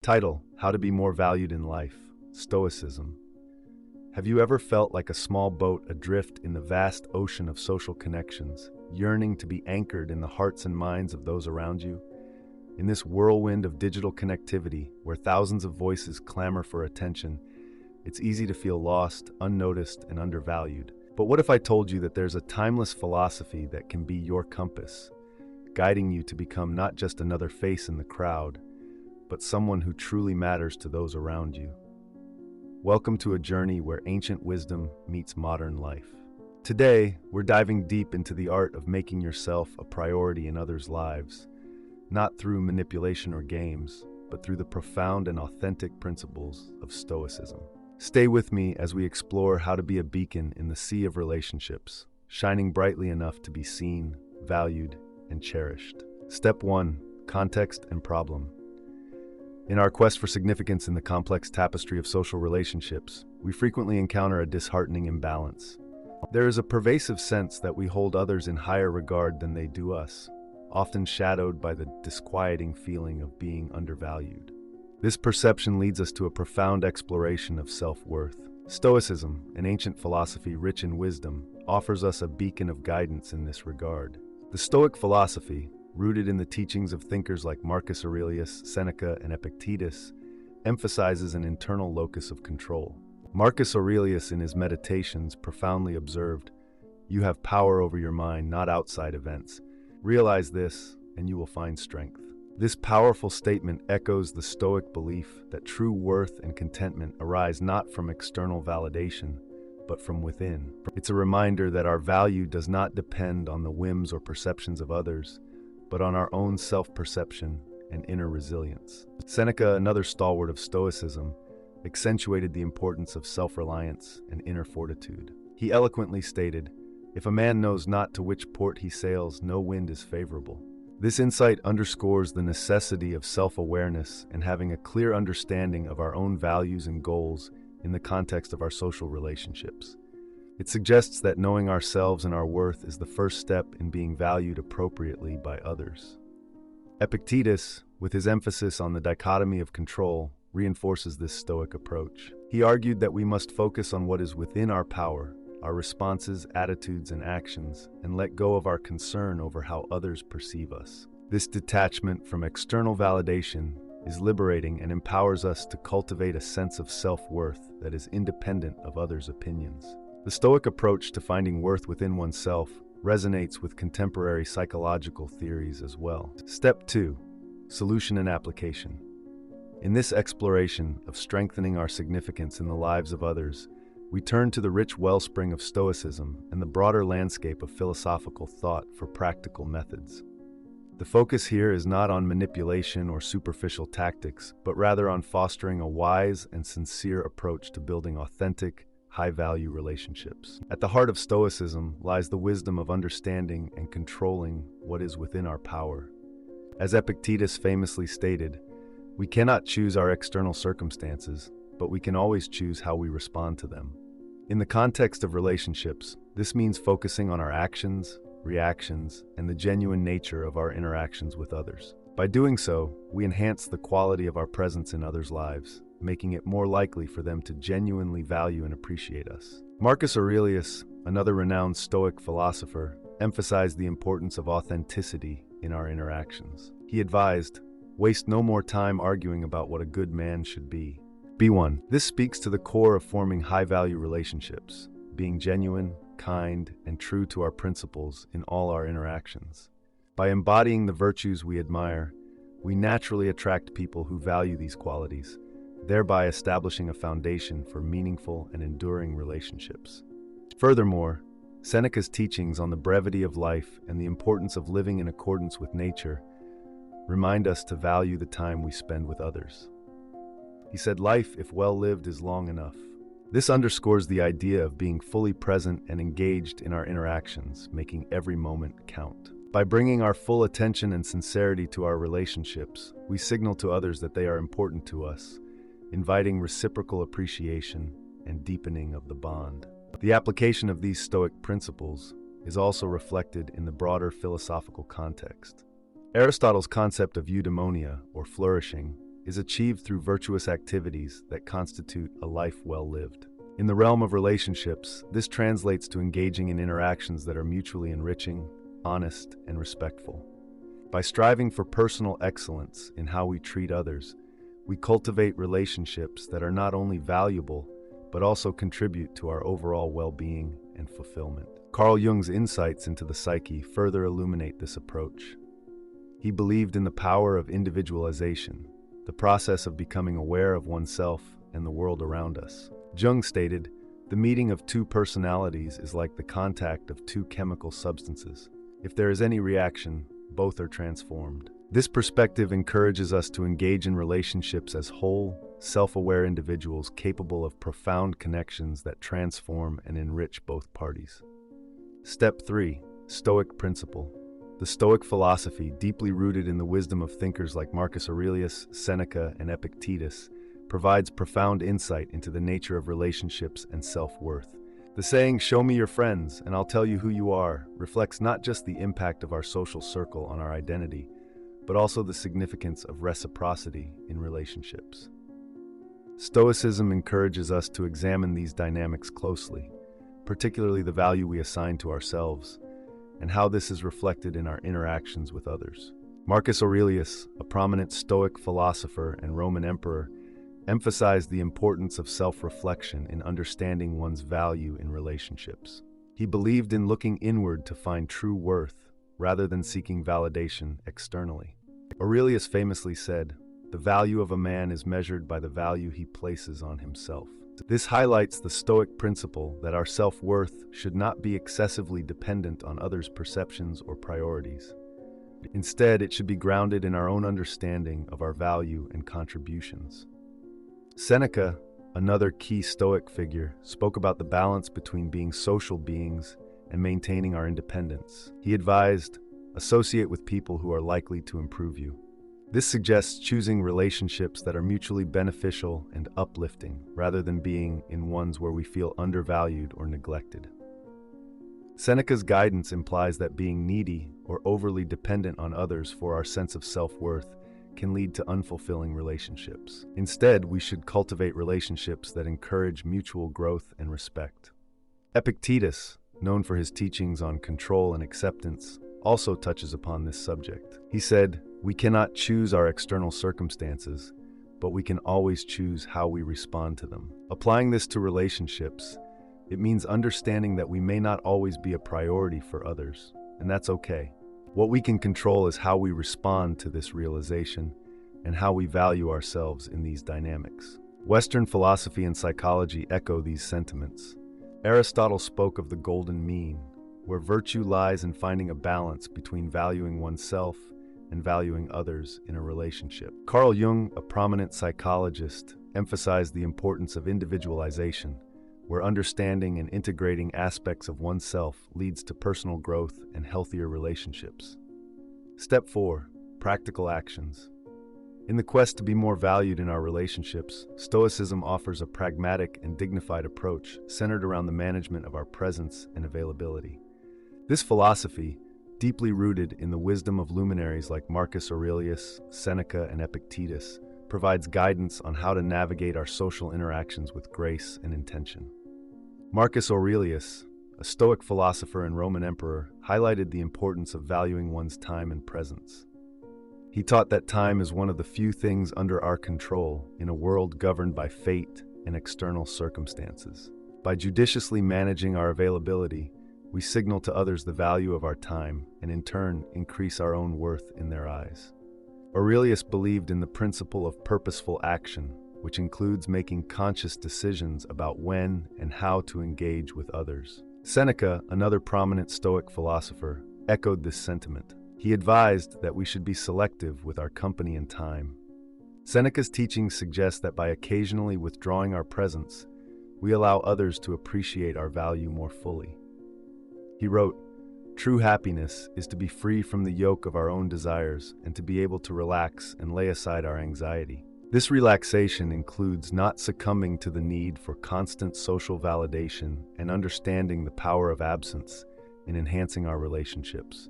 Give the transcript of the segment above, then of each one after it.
Title: How to Be More Valued in Life, Stoicism. Have you ever felt like a small boat adrift in the vast ocean of social connections, yearning to be anchored in the hearts and minds of those around you? In this whirlwind of digital connectivity, where thousands of voices clamor for attention, it's easy to feel lost, unnoticed, and undervalued. But what if I told you that there's a timeless philosophy that can be your compass, guiding you to become not just another face in the crowd, but someone who truly matters to those around you? Welcome to a journey where ancient wisdom meets modern life. Today, we're diving deep into the art of making yourself a priority in others' lives, not through manipulation or games, but through the profound and authentic principles of Stoicism. Stay with me as we explore how to be a beacon in the sea of relationships, shining brightly enough to be seen, valued, and cherished. Step 1. Context and problem. In our quest for significance in the complex tapestry of social relationships, we frequently encounter a disheartening imbalance. There is a pervasive sense that we hold others in higher regard than they do us, often shadowed by the disquieting feeling of being undervalued. This perception leads us to a profound exploration of self-worth. Stoicism, an ancient philosophy rich in wisdom, offers us a beacon of guidance in this regard. The Stoic philosophy, rooted in the teachings of thinkers like Marcus Aurelius, Seneca, and Epictetus, emphasizes an internal locus of control. Marcus Aurelius, in his Meditations, profoundly observed, "You have power over your mind, not outside events. Realize this, and you will find strength." This powerful statement echoes the Stoic belief that true worth and contentment arise not from external validation, but from within. It's a reminder that our value does not depend on the whims or perceptions of others, but on our own self-perception and inner resilience. Seneca, another stalwart of Stoicism, accentuated the importance of self-reliance and inner fortitude. He eloquently stated, "If a man knows not to which port he sails, no wind is favorable." This insight underscores the necessity of self-awareness and having a clear understanding of our own values and goals in the context of our social relationships. It suggests that knowing ourselves and our worth is the first step in being valued appropriately by others. Epictetus, with his emphasis on the dichotomy of control, reinforces this Stoic approach. He argued that we must focus on what is within our power, our responses, attitudes, and actions, and let go of our concern over how others perceive us. This detachment from external validation is liberating and empowers us to cultivate a sense of self-worth that is independent of others' opinions. The Stoic approach to finding worth within oneself resonates with contemporary psychological theories as well. Step 2. Solution and application. In this exploration of strengthening our significance in the lives of others, we turn to the rich wellspring of Stoicism and the broader landscape of philosophical thought for practical methods. The focus here is not on manipulation or superficial tactics, but rather on fostering a wise and sincere approach to building authentic, high-value relationships. At the heart of Stoicism lies the wisdom of understanding and controlling what is within our power. As Epictetus famously stated, "We cannot choose our external circumstances, but we can always choose how we respond to them." In the context of relationships, this means focusing on our actions, reactions, and the genuine nature of our interactions with others. By doing so, we enhance the quality of our presence in others' lives, making it more likely for them to genuinely value and appreciate us. Marcus Aurelius, another renowned Stoic philosopher, emphasized the importance of authenticity in our interactions. He advised, "Waste no more time arguing about what a good man should be. Be one." This speaks to the core of forming high-value relationships, being genuine, kind, and true to our principles in all our interactions. By embodying the virtues we admire, we naturally attract people who value these qualities, thereby establishing a foundation for meaningful and enduring relationships. Furthermore, Seneca's teachings on the brevity of life and the importance of living in accordance with nature remind us to value the time we spend with others. He said, "Life, if well lived, is long enough." This underscores the idea of being fully present and engaged in our interactions, making every moment count. By bringing our full attention and sincerity to our relationships, we signal to others that they are important to us, inviting reciprocal appreciation and deepening of the bond. The application of these Stoic principles is also reflected in the broader philosophical context. Aristotle's concept of eudaimonia, or flourishing, is achieved through virtuous activities that constitute a life well lived. In the realm of relationships, this translates to engaging in interactions that are mutually enriching, honest, and respectful. By striving for personal excellence in how we treat others, we cultivate relationships that are not only valuable, but also contribute to our overall well-being and fulfillment. Carl Jung's insights into the psyche further illuminate this approach. He believed in the power of individualization, the process of becoming aware of oneself and the world around us. Jung stated, "The meeting of two personalities is like the contact of two chemical substances. If there is any reaction, both are transformed." This perspective encourages us to engage in relationships as whole, self-aware individuals capable of profound connections that transform and enrich both parties. Step 3. Stoic Principle. The Stoic philosophy, deeply rooted in the wisdom of thinkers like Marcus Aurelius, Seneca, and Epictetus, provides profound insight into the nature of relationships and self-worth. The saying, "Show me your friends, and I'll tell you who you are," reflects not just the impact of our social circle on our identity, but also the significance of reciprocity in relationships. Stoicism encourages us to examine these dynamics closely, particularly the value we assign to ourselves, and how this is reflected in our interactions with others. Marcus Aurelius, a prominent Stoic philosopher and Roman emperor, emphasized the importance of self-reflection in understanding one's value in relationships. He believed in looking inward to find true worth, rather than seeking validation externally. Aurelius famously said, "The value of a man is measured by the value he places on himself." This highlights the Stoic principle that our self-worth should not be excessively dependent on others' perceptions or priorities. Instead, it should be grounded in our own understanding of our value and contributions. Seneca, another key Stoic figure, spoke about the balance between being social beings and maintaining our independence. He advised, "Associate with people who are likely to improve you." This suggests choosing relationships that are mutually beneficial and uplifting, rather than being in ones where we feel undervalued or neglected. Seneca's guidance implies that being needy or overly dependent on others for our sense of self-worth can lead to unfulfilling relationships. Instead, we should cultivate relationships that encourage mutual growth and respect. Epictetus, known for his teachings on control and acceptance, also touches upon this subject. He said, "We cannot choose our external circumstances, but we can always choose how we respond to them." Applying this to relationships, it means understanding that we may not always be a priority for others, and that's okay. What we can control is how we respond to this realization and how we value ourselves in these dynamics. Western philosophy and psychology echo these sentiments. Aristotle spoke of the golden mean, where virtue lies in finding a balance between valuing oneself and valuing others in a relationship. Carl Jung, a prominent psychologist, emphasized the importance of individualization, where understanding and integrating aspects of oneself leads to personal growth and healthier relationships. Step 4. Practical actions. In the quest to be more valued in our relationships, Stoicism offers a pragmatic and dignified approach centered around the management of our presence and availability. This philosophy, deeply rooted in the wisdom of luminaries like Marcus Aurelius, Seneca, and Epictetus, provides guidance on how to navigate our social interactions with grace and intention. Marcus Aurelius, a Stoic philosopher and Roman emperor, highlighted the importance of valuing one's time and presence. He taught that time is one of the few things under our control in a world governed by fate and external circumstances. By judiciously managing our availability, we signal to others the value of our time and in turn increase our own worth in their eyes. Aurelius believed in the principle of purposeful action, which includes making conscious decisions about when and how to engage with others. Seneca, another prominent Stoic philosopher, echoed this sentiment. He advised that we should be selective with our company and time. Seneca's teachings suggest that by occasionally withdrawing our presence, we allow others to appreciate our value more fully. He wrote, "True happiness is to be free from the yoke of our own desires and to be able to relax and lay aside our anxiety." This relaxation includes not succumbing to the need for constant social validation and understanding the power of absence in enhancing our relationships.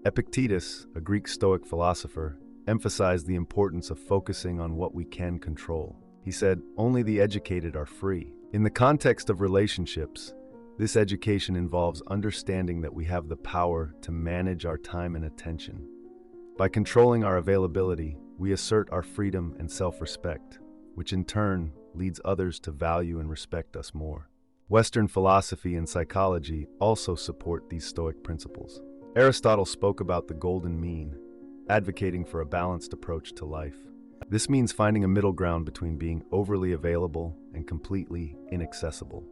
Epictetus, a Greek Stoic philosopher, emphasized the importance of focusing on what we can control. He said, "Only the educated are free." In the context of relationships, this education involves understanding that we have the power to manage our time and attention. By controlling our availability, we assert our freedom and self-respect, which in turn leads others to value and respect us more. Western philosophy and psychology also support these Stoic principles. Aristotle spoke about the golden mean, advocating for a balanced approach to life. This means finding a middle ground between being overly available and completely inaccessible.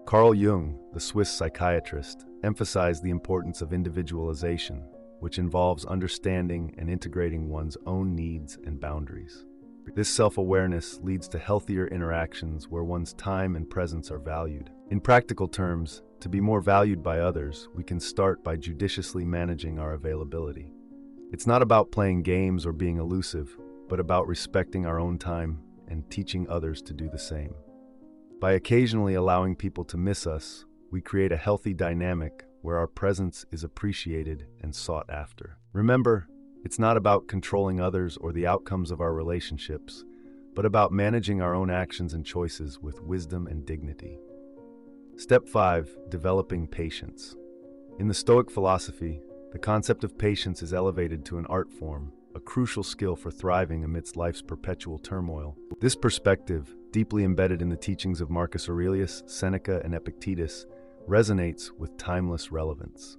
Carl Jung, the Swiss psychiatrist, emphasized the importance of individualization, which involves understanding and integrating one's own needs and boundaries. This self-awareness leads to healthier interactions where one's time and presence are valued. In practical terms, to be more valued by others, we can start by judiciously managing our availability. It's not about playing games or being elusive, but about respecting our own time and teaching others to do the same. By occasionally allowing people to miss us, we create a healthy dynamic where our presence is appreciated and sought after. Remember, it's not about controlling others or the outcomes of our relationships, but about managing our own actions and choices with wisdom and dignity. Step 5. Developing patience. In the Stoic philosophy, the concept of patience is elevated to an art form, a crucial skill for thriving amidst life's perpetual turmoil. This perspective, deeply embedded in the teachings of Marcus Aurelius, Seneca, and Epictetus, resonates with timeless relevance.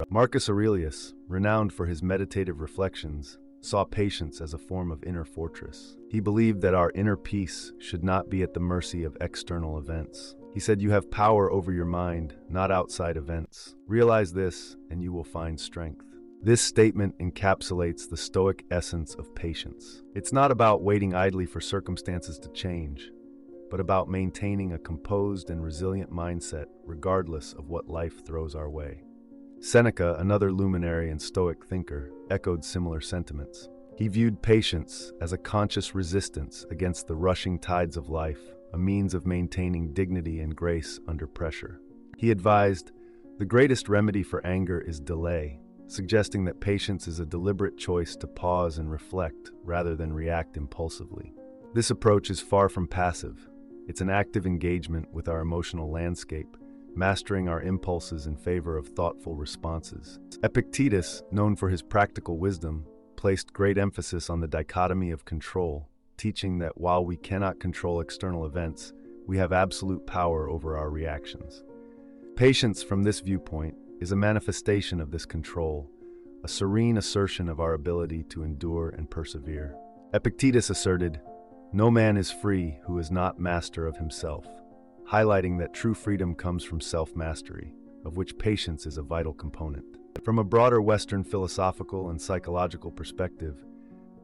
Marcus Aurelius, renowned for his meditative reflections, saw patience as a form of inner fortress. He believed that our inner peace should not be at the mercy of external events. He said, "You have power over your mind, not outside events. Realize this, and you will find strength." This statement encapsulates the Stoic essence of patience. It's not about waiting idly for circumstances to change, but about maintaining a composed and resilient mindset regardless of what life throws our way. Seneca, another luminary and Stoic thinker, echoed similar sentiments. He viewed patience as a conscious resistance against the rushing tides of life, a means of maintaining dignity and grace under pressure. He advised, "The greatest remedy for anger is delay," suggesting that patience is a deliberate choice to pause and reflect rather than react impulsively. This approach is far from passive. It's an active engagement with our emotional landscape, mastering our impulses in favor of thoughtful responses. Epictetus, known for his practical wisdom, placed great emphasis on the dichotomy of control, teaching that while we cannot control external events, we have absolute power over our reactions. Patience, from this viewpoint, is a manifestation of this control, a serene assertion of our ability to endure and persevere. Epictetus asserted, "No man is free who is not master of himself," highlighting that true freedom comes from self-mastery, of which patience is a vital component. From a broader Western philosophical and psychological perspective,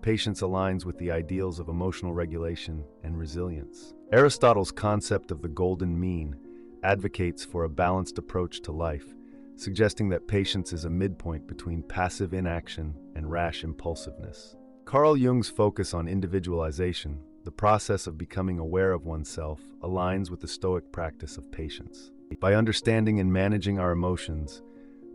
patience aligns with the ideals of emotional regulation and resilience. Aristotle's concept of the golden mean advocates for a balanced approach to life, suggesting that patience is a midpoint between passive inaction and rash impulsiveness. Carl Jung's focus on individualization, the process of becoming aware of oneself, aligns with the Stoic practice of patience. By understanding and managing our emotions,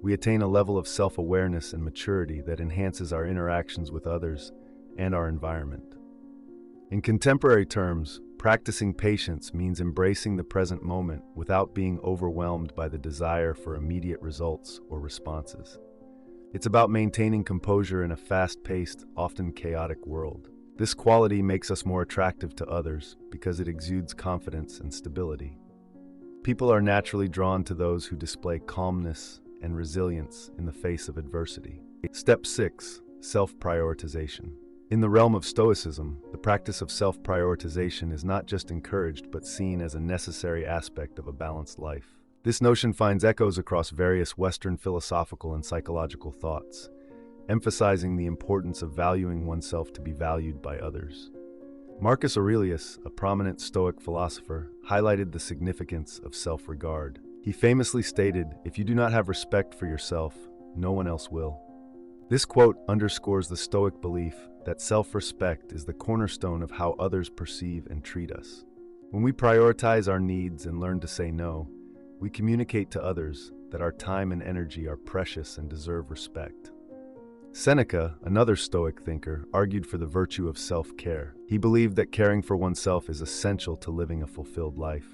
we attain a level of self-awareness and maturity that enhances our interactions with others and our environment. In contemporary terms, practicing patience means embracing the present moment without being overwhelmed by the desire for immediate results or responses. It's about maintaining composure in a fast-paced, often chaotic world. This quality makes us more attractive to others because it exudes confidence and stability. People are naturally drawn to those who display calmness and resilience in the face of adversity. Step 6. Self-prioritization. In the realm of Stoicism, the practice of self-prioritization is not just encouraged but seen as a necessary aspect of a balanced life. This notion finds echoes across various Western philosophical and psychological thoughts, emphasizing the importance of valuing oneself to be valued by others. Marcus Aurelius, a prominent Stoic philosopher, highlighted the significance of self-regard. He famously stated, "If you do not have respect for yourself, no one else will." This quote underscores the Stoic belief that self-respect is the cornerstone of how others perceive and treat us. When we prioritize our needs and learn to say no, we communicate to others that our time and energy are precious and deserve respect. Seneca, another Stoic thinker, argued for the virtue of self-care. He believed that caring for oneself is essential to living a fulfilled life.